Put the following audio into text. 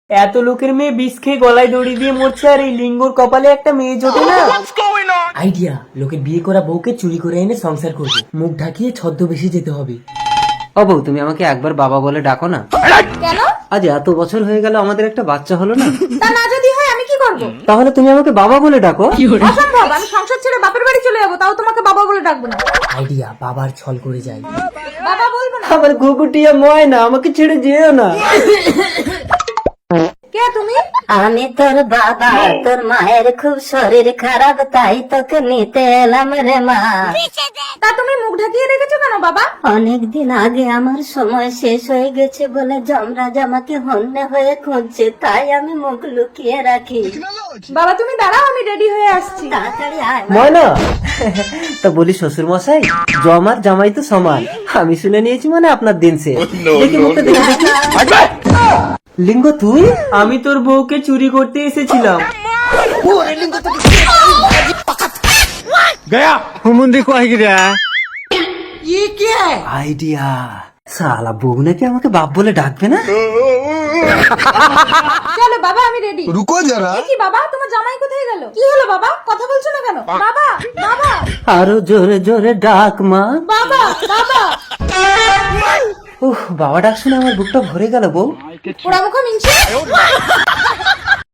এত লোকের মেয়ে বিষ খেয়ে গলায় দড়ি দিয়ে মরছে, আর এই লিঙ্গর কপালে একটা মেয়ে জোটে না। আইডিয়া, লোকের বিয়ে করা বউকে চুরি করে এনে সংসার করবো, মুখ ঢাকিয়ে ছদ্মবেশে যেতে হবে। ও বউ, তুমি আমাকে একবার বাবা বলে ডাকো না। কেন? আজ এত বছর হয়ে গেল, আমাদের একটা বাচ্চা হলো না। তা না যদি হয় আমি কি করব? তাহলে তুমি আমাকে বাবা বলে ডাকো। অসম্ভব, আমি সংসার ছেড়ে বাপের বাড়ি চলে যাবো, তাও তোমাকে বাবা বলে ডাকবো না। আইডিয়া, বাবার ছল করে যাই। বাবা বলবো না। আমার ঘুঘুটিয়া ময়না, আমাকে ছেড়ে যেও না। কে তুমি? আমি তোর বাবা, তোর মায়ের খুব শরীর খারাপ, তাই তোকে নিতে এলাম রে মা। তা তুমি মুখ ঢাকিয়ে রেখেছো কেন বাবা? অনেকদিন আগে আমার সময় শেষ হয়ে গেছে বলে যমরাজ আমাকে হন্যে হয়ে খুঁজছে, তাই আমি মুখ লুকিয়ে রাখি। বাবা তুমি দাঁড়াও, আমি রেডি হয়ে আসছি। তাড়াতাড়ি আয় মা। ময়না, তা বলি শ্বশুর মশাই, জমার জামাই তো সমান। আমি শুনে নিয়েছি মানে আপনার দিন সে। দেখি মুখটা দেখি দেখি। লিঙ্গ তুই? আমি তোর বউকে চুরি করতে এসেছিলাম। गया हुमुंदी को आएगी रे আইডিয়া, শালা বউ নাকি আমাকে বাপ বলে ডাকবে না। চলো বাবা, আমি রেডি। रुको जरा। কি বাবা, তোমার জামাই কোথায় গেল? কি হলো বাবা, কথা বলছো না কেন? বাবা, বাবা, আরো জোরে জোরে ডাক মা। বাবা, বাবা। উহ, বাবা ডাক শুনে আমার বুকটা ভরে গেল বউ। পোড়া মুখো মিনছে।